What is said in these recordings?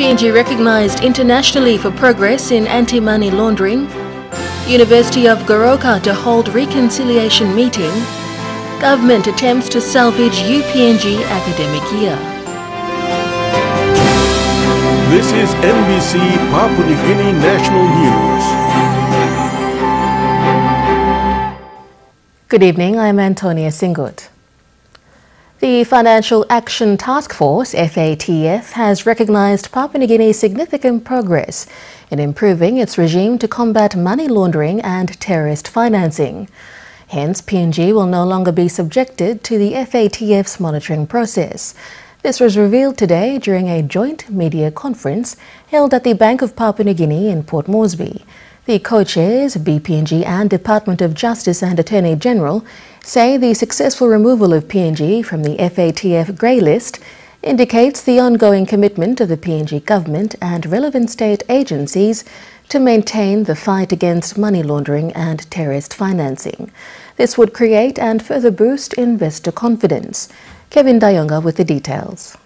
PNG recognised internationally for progress in anti-money laundering. University of Goroka to hold reconciliation meeting. Government attempts to salvage UPNG academic year. This is NBC Papua New Guinea National News. Good evening, I'm Antonia Singut. The Financial Action Task Force, FATF, has recognised Papua New Guinea's significant progress in improving its regime to combat money laundering and terrorist financing. Hence, PNG will no longer be subjected to the FATF's monitoring process. This was revealed today during a joint media conference held at the Bank of Papua New Guinea in Port Moresby. The co-chairs, BPNG and Department of Justice and Attorney General, say the successful removal of PNG from the FATF grey list indicates the ongoing commitment of the PNG government and relevant state agencies to maintain the fight against money laundering and terrorist financing. This would create and further boost investor confidence. Kevin Dayonga with the details.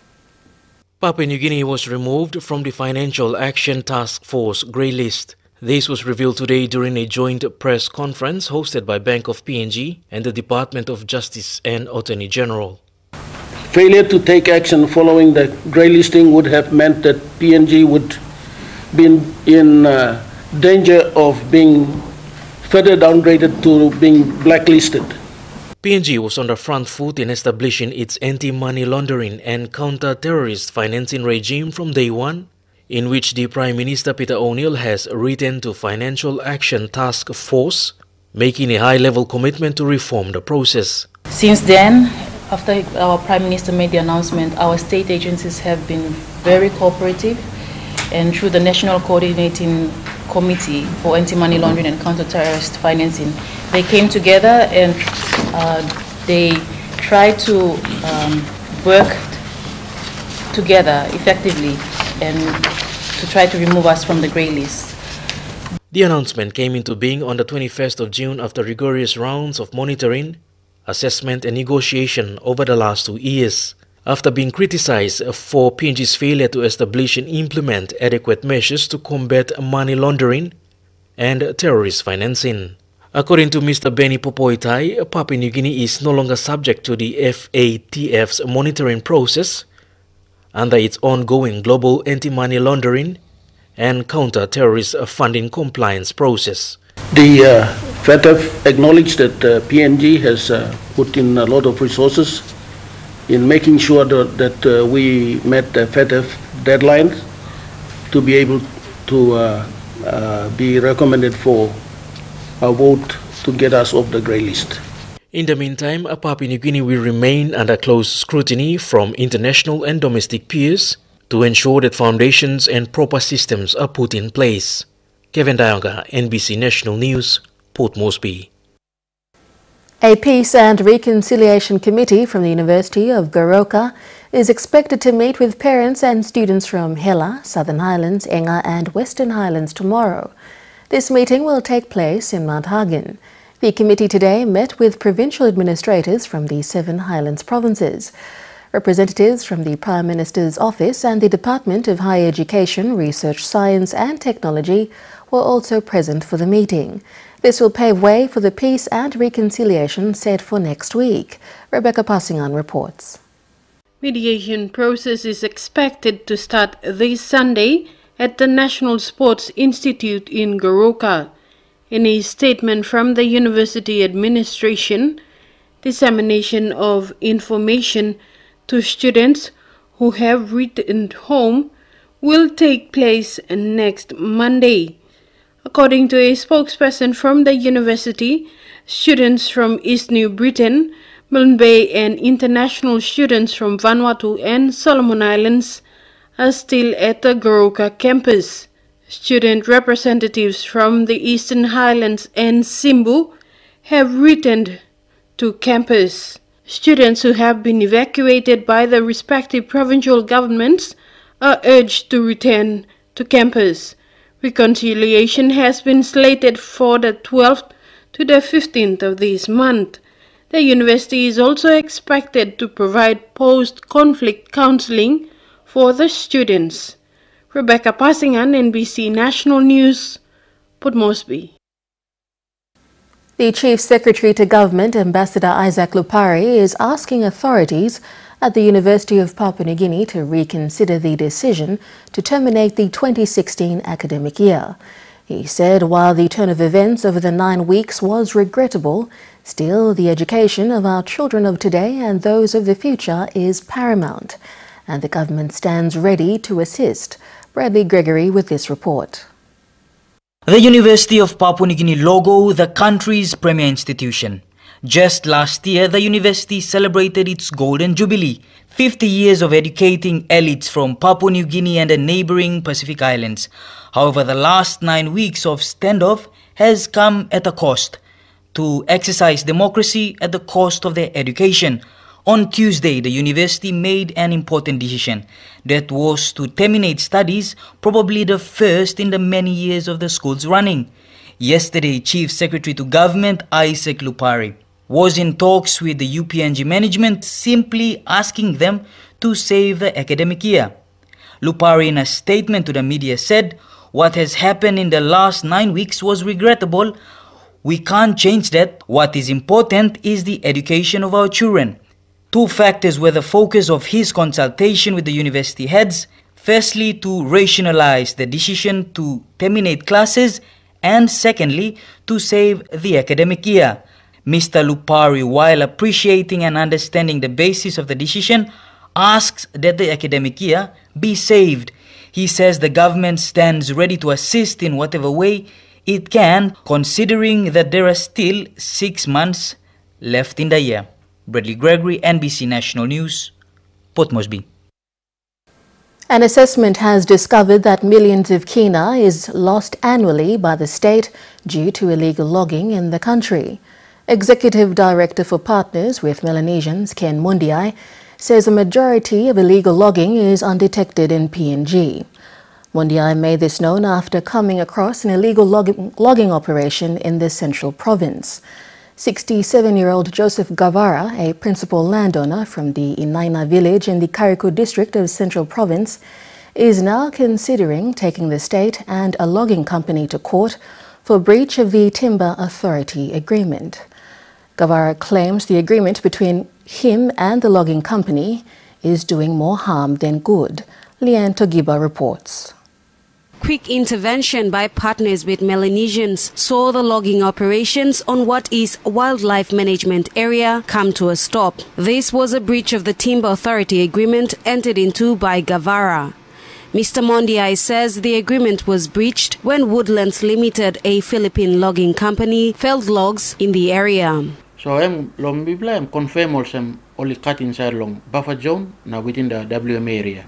Papua New Guinea was removed from the Financial Action Task Force grey list. This was revealed today during a joint press conference hosted by Bank of PNG and the Department of Justice and Attorney General. Failure to take action following the grey listing would have meant that PNG would be in danger of being further downgraded to being blacklisted. PNG was on the front foot in establishing its anti-money laundering and counter-terrorist financing regime from day one, in which the Prime Minister Peter O'Neill has written to Financial Action Task Force, making a high-level commitment to reform the process. Since then, after our Prime Minister made the announcement, our state agencies have been very cooperative, and through the National Coordinating Committee for Anti-Money Laundering and Counter-Terrorist Financing, they came together and they tried to work together effectively and to try to remove us from the grey list. The announcement came into being on the 21st of June after rigorous rounds of monitoring, assessment and negotiation over the last 2 years, after being criticized for PNG's failure to establish and implement adequate measures to combat money laundering and terrorist financing. According to Mr. Benny Popoitai, Papua New Guinea is no longer subject to the FATF's monitoring process under its ongoing global anti-money laundering and counter-terrorist funding compliance process. The FATF acknowledged that PNG has put in a lot of resources in making sure that we met the FATF deadlines to be able to be recommended for a vote to get us off the grey list. In the meantime, Papua New Guinea will remain under close scrutiny from international and domestic peers to ensure that foundations and proper systems are put in place. Kevin Dayonga, NBC National News, Port Moresby. A Peace and Reconciliation Committee from the University of Goroka is expected to meet with parents and students from Hela, Southern Highlands, Enga and Western Highlands tomorrow. This meeting will take place in Mount Hagen. The committee today met with provincial administrators from the 7 Highlands provinces. Representatives from the Prime Minister's Office and the Department of Higher Education, Research, Science and Technology were also present for the meeting. This will pave way for the peace and reconciliation set for next week. Rebecca Passingan reports. Mediation process is expected to start this Sunday at the National Sports Institute in Goroka. In a statement from the university administration, dissemination of information to students who have returned home will take place next Monday. According to a spokesperson from the university, students from East New Britain, Milne Bay and international students from Vanuatu and Solomon Islands are still at the Goroka campus. Student representatives from the Eastern Highlands and Simbu have returned to campus. Students who have been evacuated by the respective provincial governments are urged to return to campus. Reconciliation has been slated for the 12th to the 15th of this month. The university is also expected to provide post-conflict counseling for the students. Rebecca Passingan, NBC National News, Port Moresby. The Chief Secretary to Government, Ambassador Isaac Lupari, is asking authorities at the University of Papua New Guinea to reconsider the decision to terminate the 2016 academic year. He said while the turn of events over the 9 weeks was regrettable, still the education of our children of today and those of the future is paramount, and the government stands ready to assist. Bradley Gregory with this report. The University of Papua New Guinea logo, the country's premier institution. Just last year, the university celebrated its Golden Jubilee, 50 years of educating elites from Papua New Guinea and the neighboring Pacific Islands. However, the last 9 weeks of standoff has come at a cost. To exercise democracy at the cost of their education. On Tuesday, the university made an important decision. That was to terminate studies, probably the first in the many years of the school's running. Yesterday, Chief Secretary to Government Isaac Lupari was in talks with the UPNG management, simply asking them to save the academic year. Lupari, in a statement to the media, said, "What has happened in the last 9 weeks was regrettable. We can't change that. What is important is the education of our children." Two factors were the focus of his consultation with the university heads. Firstly, to rationalize the decision to terminate classes, and secondly, to save the academic year. Mr. Lupari, while appreciating and understanding the basis of the decision, asks that the academic year be saved. He says the government stands ready to assist in whatever way it can, considering that there are still 6 months left in the year. Bradley Gregory, NBC National News, Port Moresby. An assessment has discovered that millions of kina is lost annually by the state due to illegal logging in the country. Executive Director for Partners with Melanesians, Ken Mundiai, says a majority of illegal logging is undetected in PNG. Mundiai made this known after coming across an illegal logging operation in the Central Province. 67-year-old Joseph Guevara, a principal landowner from the Inaina village in the Kariku district of Central Province, is now considering taking the state and a logging company to court for breach of the Timber Authority agreement. Guevara claims the agreement between him and the logging company is doing more harm than good. Leanne Togiba reports. Quick intervention by Partners with Melanesians saw the logging operations on what is a wildlife management area come to a stop. This was a breach of the Timber Authority agreement entered into by Guevara. Mr. Mondiai says the agreement was breached when Woodlands Limited, a Philippine logging company, felled logs in the area. So I'm confirm also only cut inside long buffer zone now within the WMA area.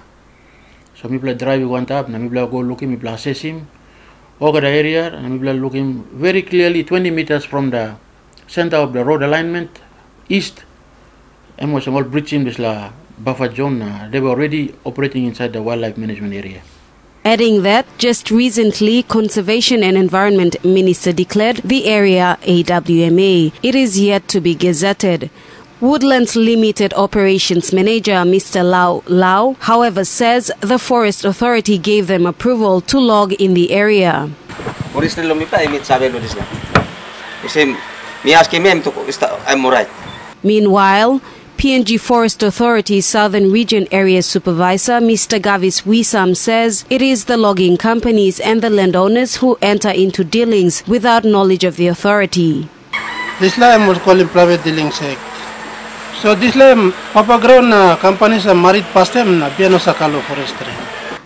So me play drive one tab, na me play go looking, me play assess him, over the area, and me play looking very clearly 20 meters from the center of the road alignment, east, and was all breaching this la buffer zone. They were already operating inside the wildlife management area. Adding that, just recently, Conservation and Environment Minister declared the area AWMA. It is yet to be gazetted. Woodlands Limited Operations Manager Mr. Lau, however, says the Forest Authority gave them approval to log in the area. Meanwhile, PNG Forest Authority Southern Region Area Supervisor Mr. Gavis Wisam says it is the logging companies and the landowners who enter into dealings without knowledge of the authority. This land was called private dealings act. So this land, Papa grown companies are married past them na piano sakalo forestry.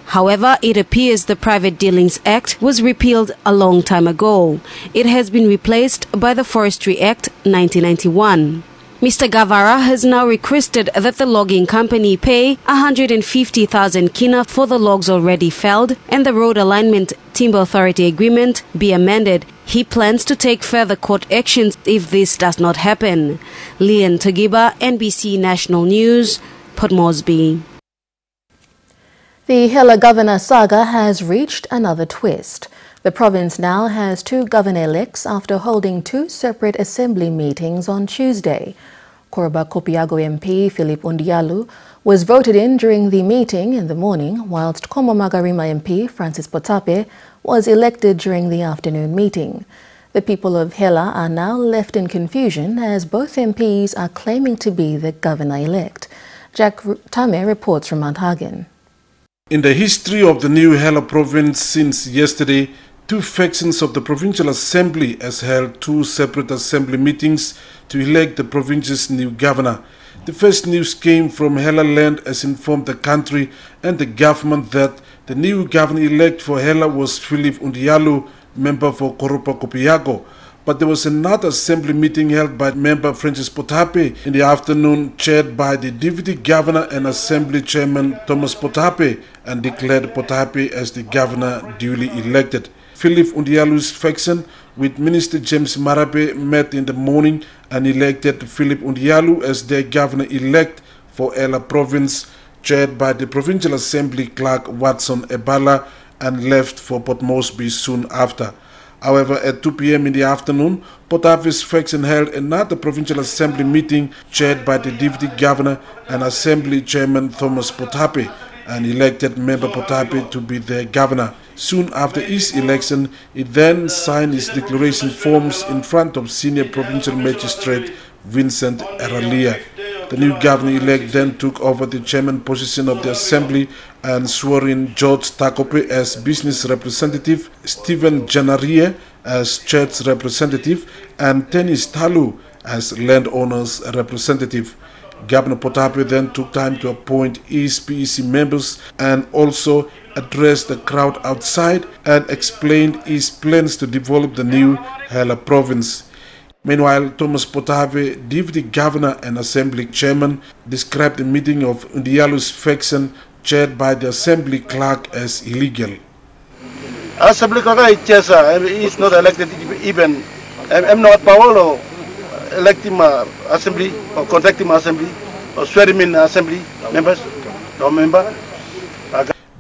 However, it appears the Private Dealings Act was repealed a long time ago. It has been replaced by the Forestry Act 1991. Mr. Guevara has now requested that the logging company pay 150,000 kina for the logs already felled and the Road Alignment Timber Authority agreement be amended. He plans to take further court actions if this does not happen. Leanne Togiba, NBC National News, Port Moresby. The Hela Governor saga has reached another twist. The province now has two governor-elects after holding two separate assembly meetings on Tuesday. Koroba Kopiago MP Philip Undialu was voted in during the meeting in the morning, whilst Komo Magarima MP Francis Potape was elected during the afternoon meeting. The people of Hela are now left in confusion as both MPs are claiming to be the governor-elect. Jack Tame reports from Mount Hagen. In the history of the new Hela province since yesterday, two factions of the Provincial Assembly has held two separate assembly meetings to elect the province's new governor. The first news came from Hela Land as informed the country and the government that the new governor-elect for Hela was Philip Undialu, member for Koropa Kopiago. But there was another assembly meeting held by member Francis Potape in the afternoon, chaired by the deputy governor and assembly chairman Thomas Potape, and declared Potape as the governor duly elected. Philip Undialu's faction with Minister James Marape met in the morning and elected Philip Undialu as their governor-elect for Hela province, chaired by the Provincial Assembly clerk Watson Ebala, and left for Port Moresby soon after. However, at 2 p.m. in the afternoon, Potape's faction held another Provincial Assembly meeting chaired by the Deputy Governor and Assembly Chairman Thomas Potape, and elected member Potape to be their governor. Soon after his election, he then signed his declaration forms in front of Senior Provincial Magistrate Vincent Eralia. The new governor-elect then took over the chairman position of the assembly and swore in George Takope as business representative, Stephen Janarie as church representative, and Tennis Talu as landowners representative. Governor Potape then took time to appoint his PEC members and also addressed the crowd outside and explained his plans to develop the new Hela province. Meanwhile, Thomas Potape, deputy governor and assembly chairman, described the meeting of Undialu's faction chaired by the assembly clerk as illegal. Assembly clerk is not elected even. I'm not power to elect him assembly or contact him assembly or swear him in assembly members, no member.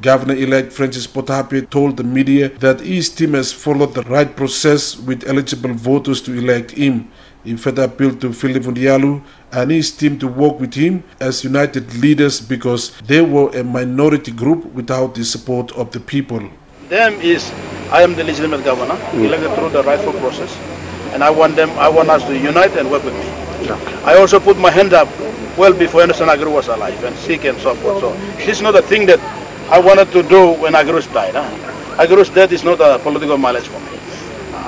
Governor-elect Francis Potape told the media that his team has followed the right process with eligible voters to elect him. He further appealed to Philip Undialu and his team to work with him as united leaders because they were a minority group without the support of the people. Them is, I am the legitimate governor, elected through the rightful process, and I want us to unite and work with me. I also put my hand up well before Anderson Agro was alive and sick and so forth. So this is not a thing that I wanted to do when Agros died. Agros' death is not a political mileage for me.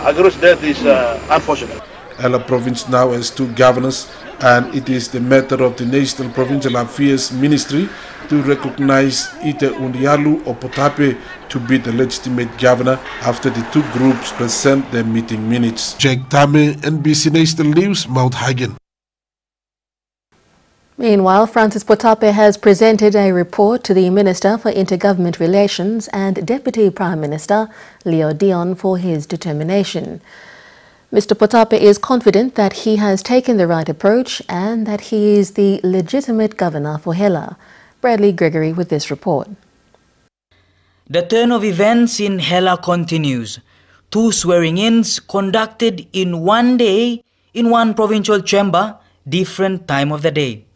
Agros' death is unfortunate. Hela province now has two governors, and it is the matter of the National Provincial Affairs Ministry to recognize either Undialu or Potape to be the legitimate governor after the two groups present their meeting minutes. Jack Tame, NBC National News, Mount Hagen. Meanwhile, Francis Potape has presented a report to the Minister for Intergovernment Relations and Deputy Prime Minister Leo Dion for his determination. Mr. Potape is confident that he has taken the right approach and that he is the legitimate governor for Hela. Bradley Gregory with this report. The turn of events in Hela continues. Two swearing-ins conducted in one day in one provincial chamber, different time of the day.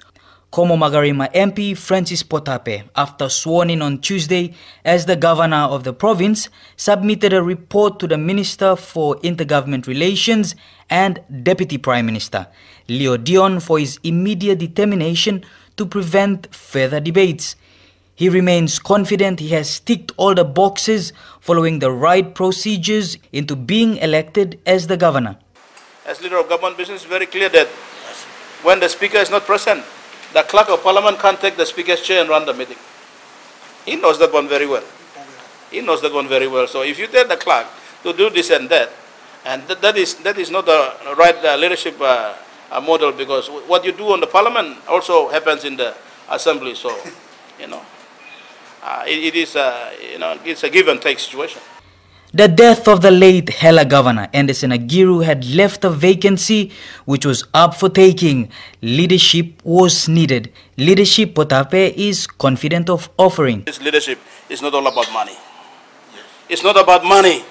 Komo Magarima MP Francis Potape, after sworn in on Tuesday as the governor of the province, submitted a report to the Minister for Intergovernment Relations and Deputy Prime Minister Leo Dion for his immediate determination to prevent further debates. He remains confident he has ticked all the boxes following the right procedures into being elected as the governor. As leader of government business, it's very clear that when the speaker is not present, the clerk of parliament can't take the speaker's chair and run the meeting. He knows that one very well. He knows that one very well. So if you tell the clerk to do this and that that is not the right leadership model, because what you do on the parliament also happens in the assembly. So, it's a give and take situation. The death of the late Hela governor, Anderson Agiru, had left a vacancy which was up for taking. Leadership was needed. Leadership Potape is confident of offering. This leadership is not all about money. It's not about money.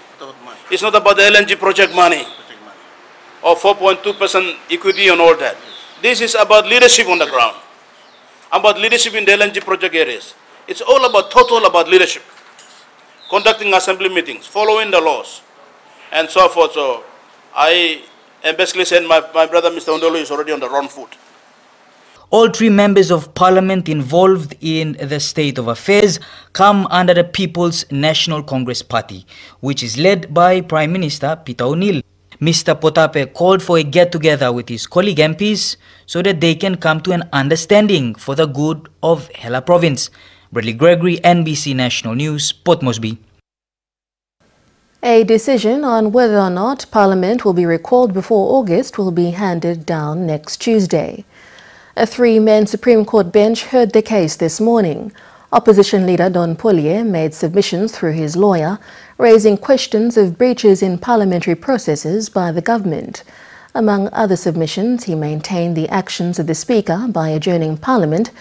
It's not about the LNG project money or 4.2% equity and all that. This is about leadership on the ground, about leadership in the LNG project areas. It's all about total about leadership, conducting assembly meetings, following the laws, and so forth. So I am basically saying my brother Mr. Ondolo is already on the wrong foot. All three members of parliament involved in the state of affairs come under the People's National Congress Party, which is led by Prime Minister Peter O'Neill. Mr. Potape called for a get-together with his colleague MPs so that they can come to an understanding for the good of Hela Province. Bradley Gregory, NBC National News, Port Moresby. A decision on whether or not Parliament will be recalled before August will be handed down next Tuesday. A three-man Supreme Court bench heard the case this morning. Opposition leader Don Polier made submissions through his lawyer, raising questions of breaches in parliamentary processes by the government. Among other submissions, he maintained the actions of the Speaker by adjourning Parliament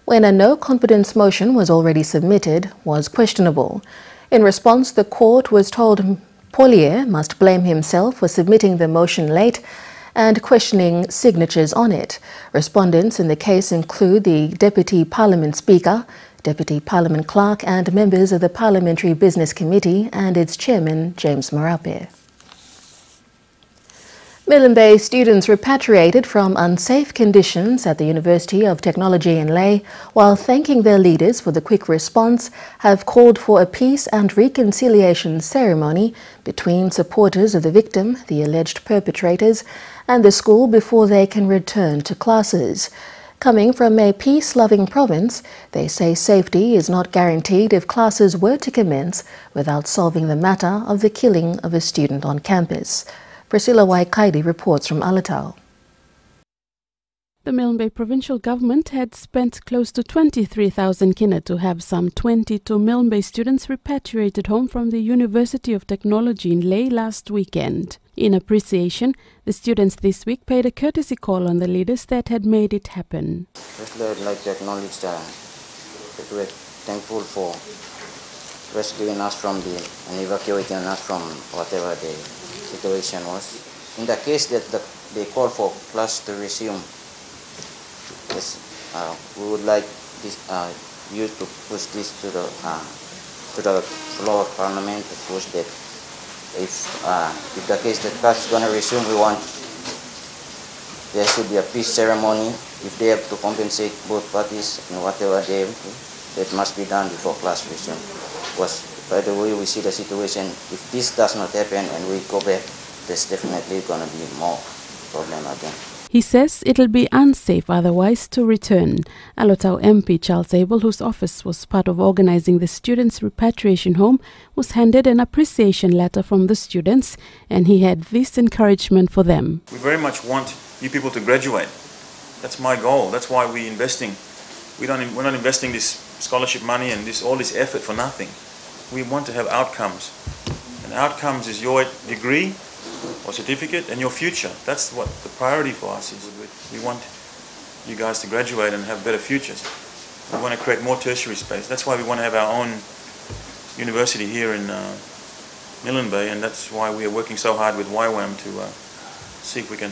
when a no-confidence motion was already submitted was questionable. In response, the court was told Polier must blame himself for submitting the motion late and questioning signatures on it. Respondents in the case include the Deputy Parliament Speaker, Deputy Parliament Clerk and members of the Parliamentary Business Committee and its chairman, James Marape. Milne Bay students repatriated from unsafe conditions at the University of Technology in Lae, while thanking their leaders for the quick response, have called for a peace and reconciliation ceremony between supporters of the victim, the alleged perpetrators, and the school before they can return to classes. Coming from a peace-loving province, they say safety is not guaranteed if classes were to commence without solving the matter of the killing of a student on campus. Priscilla Waikaidi reports from Alatau. The Milne Bay provincial government had spent close to 23,000 kina to have some 22 Milne Bay students repatriated home from the University of Technology in Lae last weekend. In appreciation, the students this week paid a courtesy call on the leaders that had made it happen. Firstly, I'd like to acknowledge that we're thankful for rescuing us from and evacuating us from whatever the situation was. In the case that they call for class to resume, yes, we would like this, you to push this to the floor of Parliament to push that if the case that class is going to resume, we want there should be a peace ceremony. If they have to compensate both parties and whatever they have, that must be done before class resume. Because by the way we see the situation, if this does not happen and we go back, there's definitely going to be more problem again. He says it'll be unsafe otherwise to return. Alotau MP Charles Abel, whose office was part of organizing the students' repatriation home, was handed an appreciation letter from the students, and he had this encouragement for them. We very much want you people to graduate. That's my goal. That's why we're investing. We're not investing this scholarship money and all this effort for nothing. We want to have outcomes. And outcomes is your degree or certificate and your future. That's what the priority for us is. We want you guys to graduate and have better futures. We want to create more tertiary space. That's why we want to have our own university here in Milne Bay, and that's why we are working so hard with YWAM to see if we can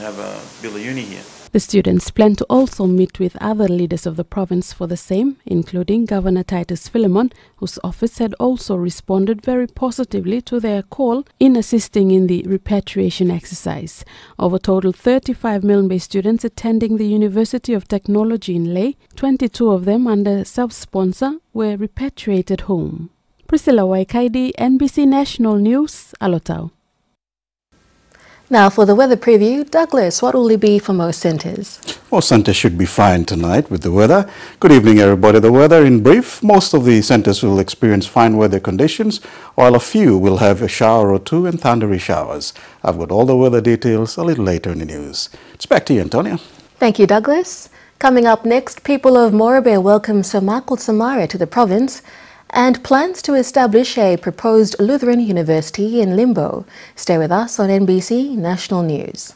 build a uni here. The students plan to also meet with other leaders of the province for the same, including Governor Titus Philemon, whose office had also responded very positively to their call in assisting in the repatriation exercise. Of a total 35 Milne Bay students attending the University of Technology in Lae, 22 of them under self-sponsor were repatriated home. Priscilla Waikaidi, NBC National News, Alotau. Now for the weather preview, Douglas, what will it be for most centres? Most centres should be fine tonight with the weather. Good evening, everybody. The weather in brief, most of the centres will experience fine weather conditions, while a few will have a shower or two and thundery showers. I've got all the weather details a little later in the news. It's back to you, Antonia. Thank you, Douglas. Coming up next, people of Moorabbin welcome Sir Michael Samara to the province and plans to establish a proposed Lutheran university in Limbo. Stay with us on NBC National News.